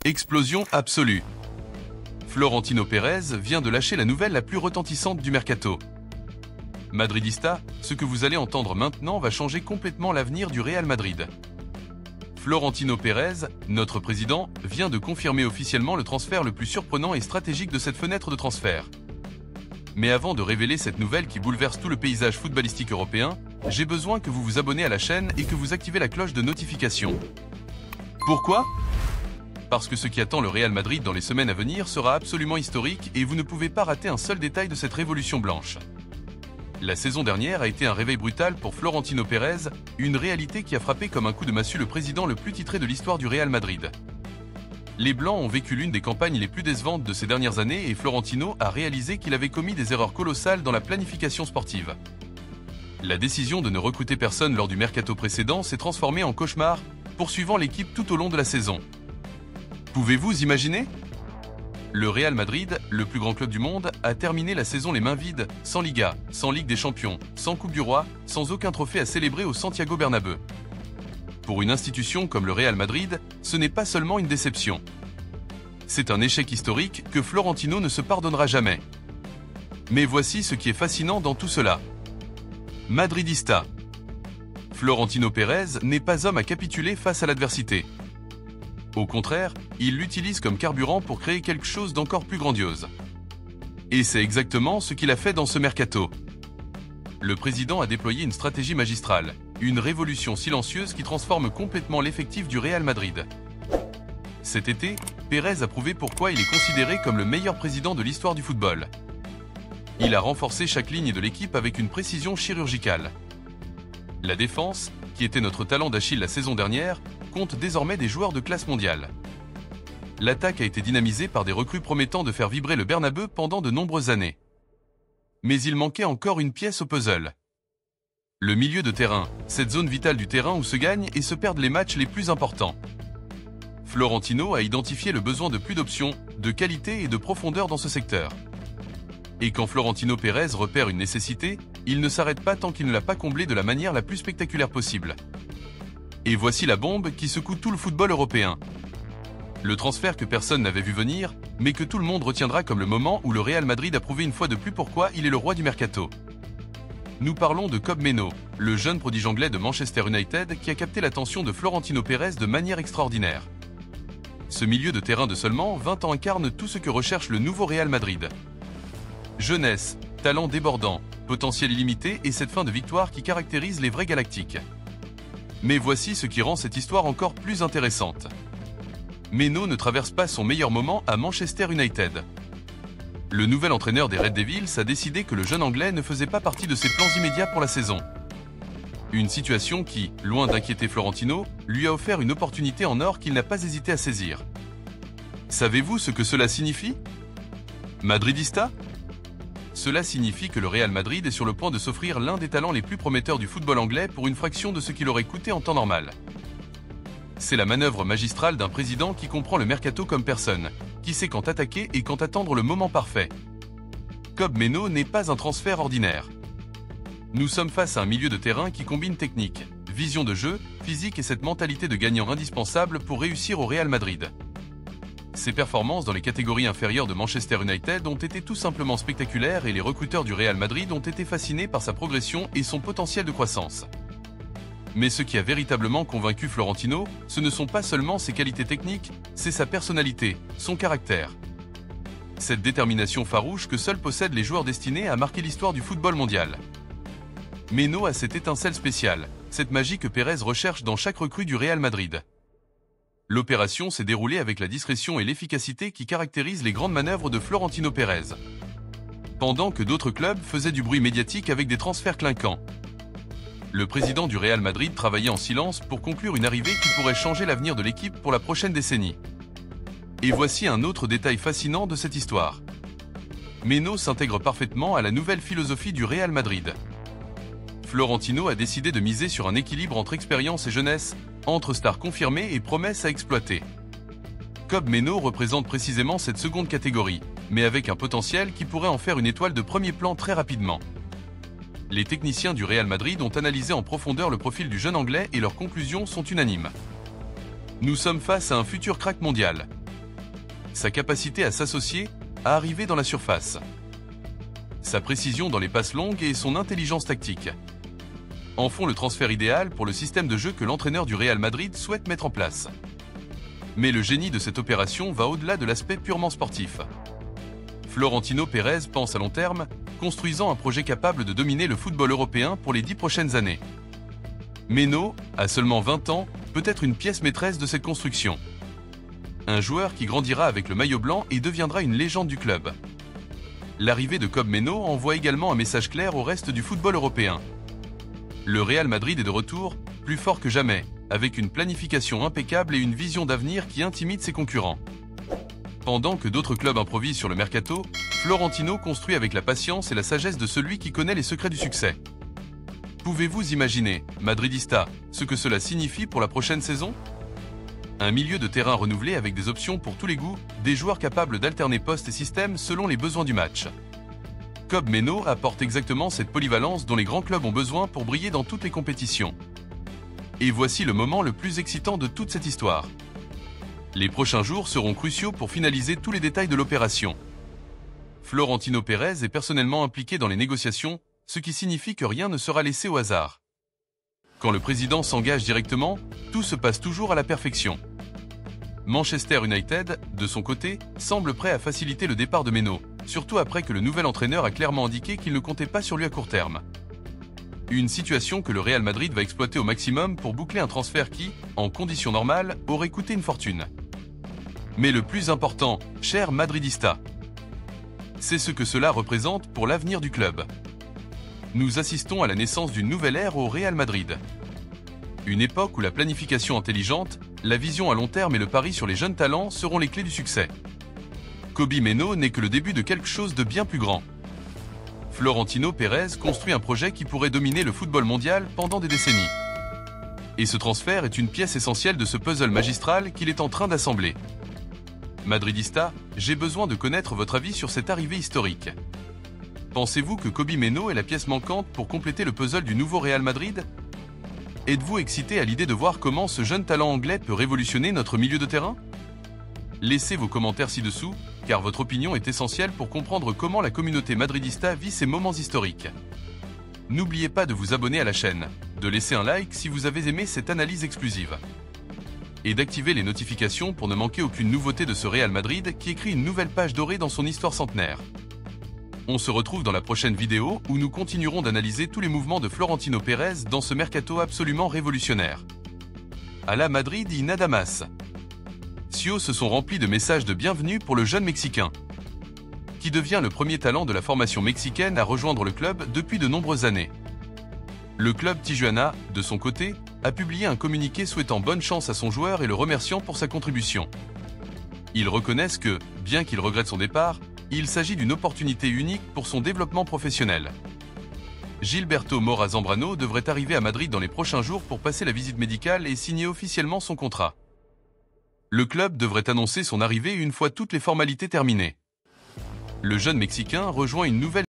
Explosion absolue. Florentino Pérez vient de lâcher la nouvelle la plus retentissante du mercato. Madridista, ce que vous allez entendre maintenant va changer complètement l'avenir du Real Madrid. Florentino Pérez, notre président, vient de confirmer officiellement le transfert le plus surprenant et stratégique de cette fenêtre de transfert. Mais avant de révéler cette nouvelle qui bouleverse tout le paysage footballistique européen, j'ai besoin que vous vous abonnez à la chaîne et que vous activez la cloche de notification. Pourquoi ? Parce que ce qui attend le Real Madrid dans les semaines à venir sera absolument historique et vous ne pouvez pas rater un seul détail de cette révolution blanche. La saison dernière a été un réveil brutal pour Florentino Pérez, une réalité qui a frappé comme un coup de massue le président le plus titré de l'histoire du Real Madrid. Les Blancs ont vécu l'une des campagnes les plus décevantes de ces dernières années et Florentino a réalisé qu'il avait commis des erreurs colossales dans la planification sportive. La décision de ne recruter personne lors du mercato précédent s'est transformée en cauchemar, poursuivant l'équipe tout au long de la saison. Pouvez-vous imaginer ? Le Real Madrid, le plus grand club du monde, a terminé la saison les mains vides, sans Liga, sans Ligue des Champions, sans Coupe du Roi, sans aucun trophée à célébrer au Santiago Bernabéu. Pour une institution comme le Real Madrid, ce n'est pas seulement une déception. C'est un échec historique que Florentino ne se pardonnera jamais. Mais voici ce qui est fascinant dans tout cela. Madridista. Florentino Pérez n'est pas homme à capituler face à l'adversité. Au contraire, il l'utilise comme carburant pour créer quelque chose d'encore plus grandiose. Et c'est exactement ce qu'il a fait dans ce mercato. Le président a déployé une stratégie magistrale, une révolution silencieuse qui transforme complètement l'effectif du Real Madrid. Cet été, Pérez a prouvé pourquoi il est considéré comme le meilleur président de l'histoire du football. Il a renforcé chaque ligne de l'équipe avec une précision chirurgicale. La défense, qui était notre talent d'Achille la saison dernière, compte désormais des joueurs de classe mondiale. L'attaque a été dynamisée par des recrues promettant de faire vibrer le Bernabéu pendant de nombreuses années. Mais il manquait encore une pièce au puzzle. Le milieu de terrain, cette zone vitale du terrain où se gagnent et se perdent les matchs les plus importants. Florentino a identifié le besoin de plus d'options, de qualité et de profondeur dans ce secteur. Et quand Florentino Pérez repère une nécessité, il ne s'arrête pas tant qu'il ne l'a pas comblée de la manière la plus spectaculaire possible. Et voici la bombe qui secoue tout le football européen. Le transfert que personne n'avait vu venir, mais que tout le monde retiendra comme le moment où le Real Madrid a prouvé une fois de plus pourquoi il est le roi du mercato. Nous parlons de Kobbie Mainoo, le jeune prodige anglais de Manchester United qui a capté l'attention de Florentino Pérez de manière extraordinaire. Ce milieu de terrain de seulement 20 ans incarne tout ce que recherche le nouveau Real Madrid. Jeunesse, talent débordant, potentiel illimité et cette fin de victoire qui caractérise les vrais galactiques. Mais voici ce qui rend cette histoire encore plus intéressante. Mainoo ne traverse pas son meilleur moment à Manchester United. Le nouvel entraîneur des Red Devils a décidé que le jeune anglais ne faisait pas partie de ses plans immédiats pour la saison. Une situation qui, loin d'inquiéter Florentino, lui a offert une opportunité en or qu'il n'a pas hésité à saisir. Savez-vous ce que cela signifie ? Madridista ? Cela signifie que le Real Madrid est sur le point de s'offrir l'un des talents les plus prometteurs du football anglais pour une fraction de ce qu'il aurait coûté en temps normal. C'est la manœuvre magistrale d'un président qui comprend le mercato comme personne, qui sait quand attaquer et quand attendre le moment parfait. Kobbie Mainoo n'est pas un transfert ordinaire. Nous sommes face à un milieu de terrain qui combine technique, vision de jeu, physique et cette mentalité de gagnant indispensable pour réussir au Real Madrid. Ses performances dans les catégories inférieures de Manchester United ont été tout simplement spectaculaires et les recruteurs du Real Madrid ont été fascinés par sa progression et son potentiel de croissance. Mais ce qui a véritablement convaincu Florentino, ce ne sont pas seulement ses qualités techniques, c'est sa personnalité, son caractère. Cette détermination farouche que seuls possèdent les joueurs destinés à marquer l'histoire du football mondial. Mainoo a cette étincelle spéciale, cette magie que Pérez recherche dans chaque recrue du Real Madrid. L'opération s'est déroulée avec la discrétion et l'efficacité qui caractérisent les grandes manœuvres de Florentino Pérez. Pendant que d'autres clubs faisaient du bruit médiatique avec des transferts clinquants. Le président du Real Madrid travaillait en silence pour conclure une arrivée qui pourrait changer l'avenir de l'équipe pour la prochaine décennie. Et voici un autre détail fascinant de cette histoire. Mainoo s'intègre parfaitement à la nouvelle philosophie du Real Madrid. Florentino a décidé de miser sur un équilibre entre expérience et jeunesse, entre stars confirmées et promesses à exploiter. Kobbie Mainoo représente précisément cette seconde catégorie, mais avec un potentiel qui pourrait en faire une étoile de premier plan très rapidement. Les techniciens du Real Madrid ont analysé en profondeur le profil du jeune anglais et leurs conclusions sont unanimes. Nous sommes face à un futur crack mondial. sa capacité à s'associer, à arriver dans la surface, sa précision dans les passes longues et son intelligence tactique en font le transfert idéal pour le système de jeu que l'entraîneur du Real Madrid souhaite mettre en place. Mais le génie de cette opération va au-delà de l'aspect purement sportif. Florentino Pérez pense à long terme, construisant un projet capable de dominer le football européen pour les 10 prochaines années. Meno, à seulement 20 ans, peut être une pièce maîtresse de cette construction. Un joueur qui grandira avec le maillot blanc et deviendra une légende du club. L'arrivée de Kobe Meno envoie également un message clair au reste du football européen. Le Real Madrid est de retour, plus fort que jamais, avec une planification impeccable et une vision d'avenir qui intimide ses concurrents. Pendant que d'autres clubs improvisent sur le mercato, Florentino construit avec la patience et la sagesse de celui qui connaît les secrets du succès. Pouvez-vous imaginer, Madridista, ce que cela signifie pour la prochaine saison? Un milieu de terrain renouvelé avec des options pour tous les goûts, des joueurs capables d'alterner postes et systèmes selon les besoins du match. Kobe Meno apporte exactement cette polyvalence dont les grands clubs ont besoin pour briller dans toutes les compétitions. Et voici le moment le plus excitant de toute cette histoire. Les prochains jours seront cruciaux pour finaliser tous les détails de l'opération. Florentino Pérez est personnellement impliqué dans les négociations, ce qui signifie que rien ne sera laissé au hasard. Quand le président s'engage directement, tout se passe toujours à la perfection. Manchester United, de son côté, semble prêt à faciliter le départ de Meno, surtout après que le nouvel entraîneur a clairement indiqué qu'il ne comptait pas sur lui à court terme. Une situation que le Real Madrid va exploiter au maximum pour boucler un transfert qui, en conditions normales, aurait coûté une fortune. Mais le plus important, cher Madridista, c'est ce que cela représente pour l'avenir du club. Nous assistons à la naissance d'une nouvelle ère au Real Madrid. Une époque où la planification intelligente, la vision à long terme et le pari sur les jeunes talents seront les clés du succès. Kobe Meno n'est que le début de quelque chose de bien plus grand. Florentino Pérez construit un projet qui pourrait dominer le football mondial pendant des décennies. Et ce transfert est une pièce essentielle de ce puzzle magistral qu'il est en train d'assembler. Madridista, j'ai besoin de connaître votre avis sur cette arrivée historique. Pensez-vous que Kobe Meno est la pièce manquante pour compléter le puzzle du nouveau Real Madrid? Êtes-vous excité à l'idée de voir comment ce jeune talent anglais peut révolutionner notre milieu de terrain? Laissez vos commentaires ci-dessous, car votre opinion est essentielle pour comprendre comment la communauté madridista vit ces moments historiques. N'oubliez pas de vous abonner à la chaîne, de laisser un like si vous avez aimé cette analyse exclusive, et d'activer les notifications pour ne manquer aucune nouveauté de ce Real Madrid qui écrit une nouvelle page dorée dans son histoire centenaire. On se retrouve dans la prochaine vidéo où nous continuerons d'analyser tous les mouvements de Florentino Pérez dans ce mercato absolument révolutionnaire. À la Madrid y nada más. Cios se sont remplis de messages de bienvenue pour le jeune Mexicain, qui devient le premier talent de la formation mexicaine à rejoindre le club depuis de nombreuses années. Le club Tijuana, de son côté, a publié un communiqué souhaitant bonne chance à son joueur et le remerciant pour sa contribution. Ils reconnaissent que, bien qu'il regrette son départ, il s'agit d'une opportunité unique pour son développement professionnel. Gilberto Mora Zambrano devrait arriver à Madrid dans les prochains jours pour passer la visite médicale et signer officiellement son contrat. Le club devrait annoncer son arrivée une fois toutes les formalités terminées. Le jeune Mexicain rejoint une nouvelle